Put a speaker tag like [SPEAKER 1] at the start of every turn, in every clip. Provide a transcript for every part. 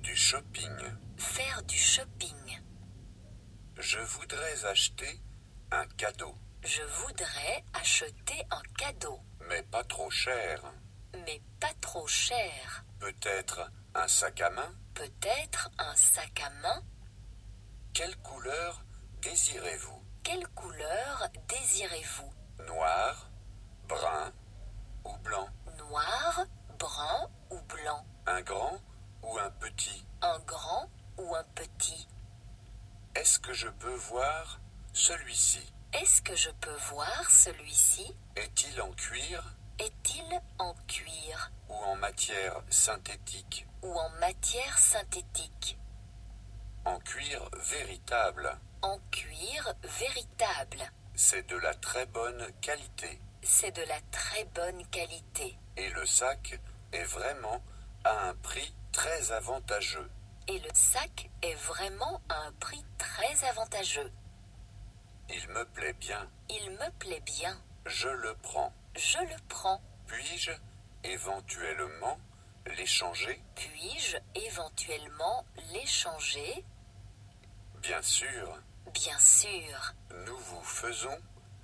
[SPEAKER 1] du shopping.
[SPEAKER 2] Faire du shopping.
[SPEAKER 1] Je voudrais acheter un cadeau.
[SPEAKER 2] Je voudrais acheter un cadeau.
[SPEAKER 1] Mais pas trop cher.
[SPEAKER 2] Mais pas trop cher.
[SPEAKER 1] Peut-être un sac à main?
[SPEAKER 2] Peut-être un sac à main?
[SPEAKER 1] Quelle couleur désirez-vous?
[SPEAKER 2] Quelle couleur désirez-vous?
[SPEAKER 1] Noir, brun ou blanc?
[SPEAKER 2] Noir, brun ou blanc?
[SPEAKER 1] Un grand ou un petit?
[SPEAKER 2] Un grand ou un petit?
[SPEAKER 1] Est-ce que je peux voir celui-ci?
[SPEAKER 2] Est-ce que je peux voir celui-ci?
[SPEAKER 1] Est-il en cuir
[SPEAKER 2] Est-il en cuir
[SPEAKER 1] ou en matière synthétique?
[SPEAKER 2] ou en matière synthétique?
[SPEAKER 1] En cuir véritable.
[SPEAKER 2] En cuir véritable.
[SPEAKER 1] C'est de la très bonne qualité.
[SPEAKER 2] C'est de la très bonne qualité.
[SPEAKER 1] Et le sac est vraiment à un prix très avantageux.
[SPEAKER 2] Et le sac est vraiment à un prix très avantageux.
[SPEAKER 1] Il me plaît bien.
[SPEAKER 2] Il me plaît bien.
[SPEAKER 1] Je le prends.
[SPEAKER 2] Je le prends.
[SPEAKER 1] Puis-je éventuellement l'échanger?
[SPEAKER 2] Puis-je éventuellement l'échanger?
[SPEAKER 1] Bien sûr.
[SPEAKER 2] Bien sûr.
[SPEAKER 1] Nous vous faisons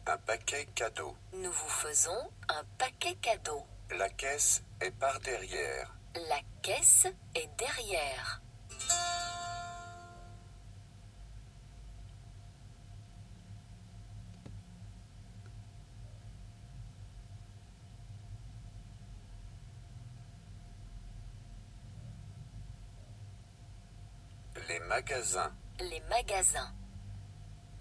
[SPEAKER 1] un paquet cadeau.
[SPEAKER 2] Nous vous faisons un paquet cadeau.
[SPEAKER 1] La caisse est par derrière.
[SPEAKER 2] La caisse est derrière.
[SPEAKER 1] Les magasins.
[SPEAKER 2] Les magasins.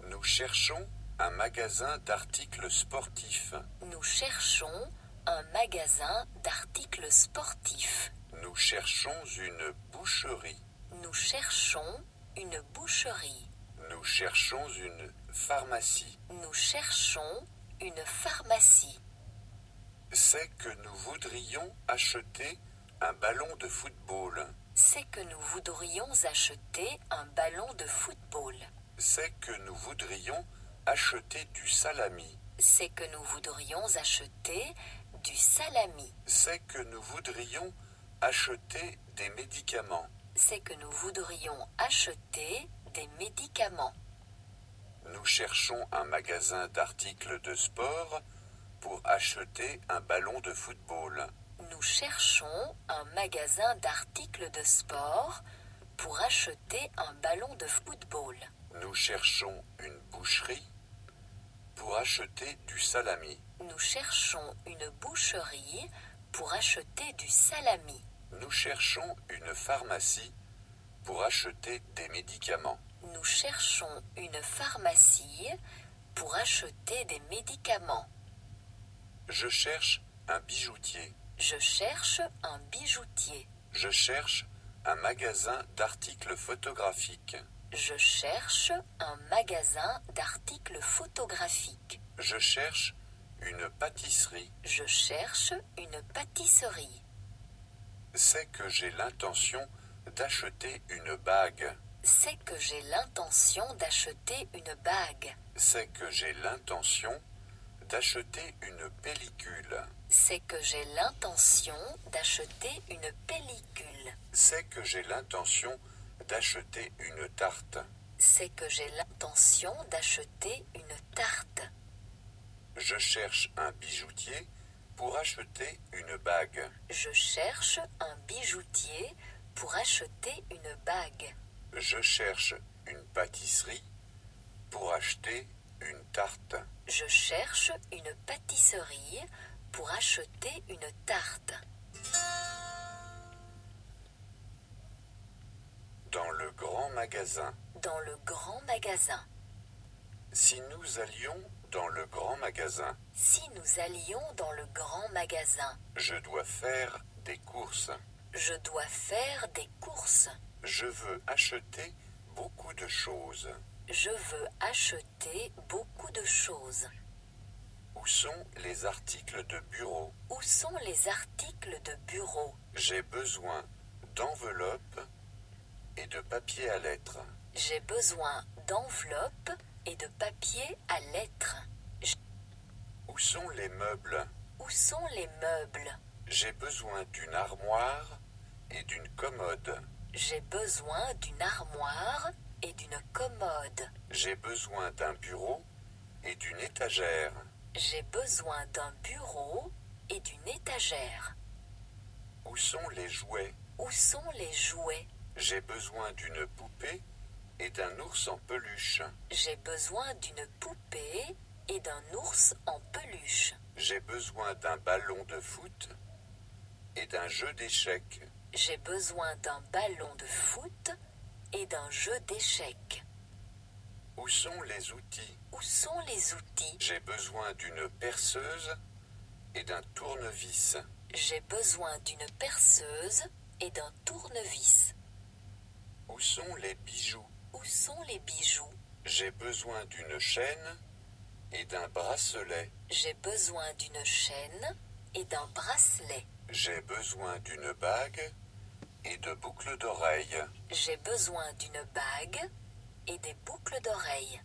[SPEAKER 1] Nous cherchons un magasin d'articles sportifs.
[SPEAKER 2] Nous cherchons un magasin d'articles sportifs.
[SPEAKER 1] Nous cherchons une boucherie.
[SPEAKER 2] Nous cherchons une boucherie.
[SPEAKER 1] Nous cherchons une pharmacie.
[SPEAKER 2] Nous cherchons une pharmacie.
[SPEAKER 1] C'est que nous voudrions acheter un ballon de football.
[SPEAKER 2] C'est que nous voudrions acheter un ballon de football.
[SPEAKER 1] C'est que nous voudrions acheter du salami.
[SPEAKER 2] C'est que nous voudrions acheter du salami.
[SPEAKER 1] C'est que nous voudrions acheter des médicaments.
[SPEAKER 2] C'est que nous voudrions acheter des médicaments.
[SPEAKER 1] Nous cherchons un magasin d'articles de sport pour acheter un ballon de football.
[SPEAKER 2] Nous cherchons un magasin d'articles de sport pour acheter un ballon de football.
[SPEAKER 1] Nous cherchons une boucherie pour acheter du salami.
[SPEAKER 2] Nous cherchons une boucherie pour acheter du salami.
[SPEAKER 1] Nous cherchons une pharmacie pour acheter des médicaments.
[SPEAKER 2] Nous cherchons une pharmacie pour acheter des médicaments.
[SPEAKER 1] Je cherche un bijoutier.
[SPEAKER 2] Je cherche un bijoutier.
[SPEAKER 1] Je cherche un magasin d'articles photographiques.
[SPEAKER 2] Je cherche un magasin d'articles photographiques.
[SPEAKER 1] Je cherche une pâtisserie.
[SPEAKER 2] Je cherche une pâtisserie.
[SPEAKER 1] C'est que j'ai l'intention d'acheter une bague.
[SPEAKER 2] C'est que j'ai l'intention d'acheter une bague.
[SPEAKER 1] C'est que j'ai l'intention d'acheter une pellicule.
[SPEAKER 2] C'est que j'ai l'intention d'acheter une pellicule.
[SPEAKER 1] C'est que j'ai l'intention d'acheter une tarte.
[SPEAKER 2] C'est que j'ai l'intention d'acheter une tarte.
[SPEAKER 1] Je cherche un bijoutier pour acheter une bague.
[SPEAKER 2] Je cherche un bijoutier pour acheter une bague.
[SPEAKER 1] Je cherche une pâtisserie pour acheter une tarte.
[SPEAKER 2] Je cherche une pâtisserie pour acheter une tarte.
[SPEAKER 1] Dans le grand magasin.
[SPEAKER 2] Dans le grand magasin.
[SPEAKER 1] Si nous allions dans le grand magasin.
[SPEAKER 2] Si nous allions dans le grand magasin.
[SPEAKER 1] Je dois faire des courses.
[SPEAKER 2] Je dois faire des courses.
[SPEAKER 1] Je veux acheter beaucoup de choses.
[SPEAKER 2] Je veux acheter beaucoup de choses.
[SPEAKER 1] Où sont les articles de bureau?
[SPEAKER 2] Où sont les articles de bureau?
[SPEAKER 1] J'ai besoin d'enveloppes et de papier à lettres.
[SPEAKER 2] J'ai besoin d'enveloppes et de papier à lettres.
[SPEAKER 1] Où sont les meubles?
[SPEAKER 2] Où sont les meubles?
[SPEAKER 1] J'ai besoin d'une armoire et d'une commode.
[SPEAKER 2] J'ai besoin d'une armoire et d'une commode.
[SPEAKER 1] J'ai besoin d'un bureau et d'une étagère.
[SPEAKER 2] J'ai besoin d'un bureau et d'une étagère.
[SPEAKER 1] Où sont les jouets?
[SPEAKER 2] Où sont les jouets?
[SPEAKER 1] J'ai besoin d'une poupée et d'un ours en peluche.
[SPEAKER 2] J'ai besoin d'une poupée et d'un ours en peluche.
[SPEAKER 1] J'ai besoin d'un ballon de foot et d'un jeu d'échecs.
[SPEAKER 2] J'ai besoin d'un ballon de foot et d'un jeu d'échecs.
[SPEAKER 1] Où sont les outils?
[SPEAKER 2] Où sont les outils?
[SPEAKER 1] J'ai besoin d'une perceuse et d'un tournevis.
[SPEAKER 2] J'ai besoin d'une perceuse et d'un tournevis.
[SPEAKER 1] Où sont les bijoux?
[SPEAKER 2] Où sont les bijoux?
[SPEAKER 1] J'ai besoin d'une chaîne et d'un bracelet.
[SPEAKER 2] J'ai besoin d'une chaîne et d'un bracelet.
[SPEAKER 1] J'ai besoin d'une bague et de boucles d'oreilles.
[SPEAKER 2] J'ai besoin d'une bague et des boucles d'oreilles.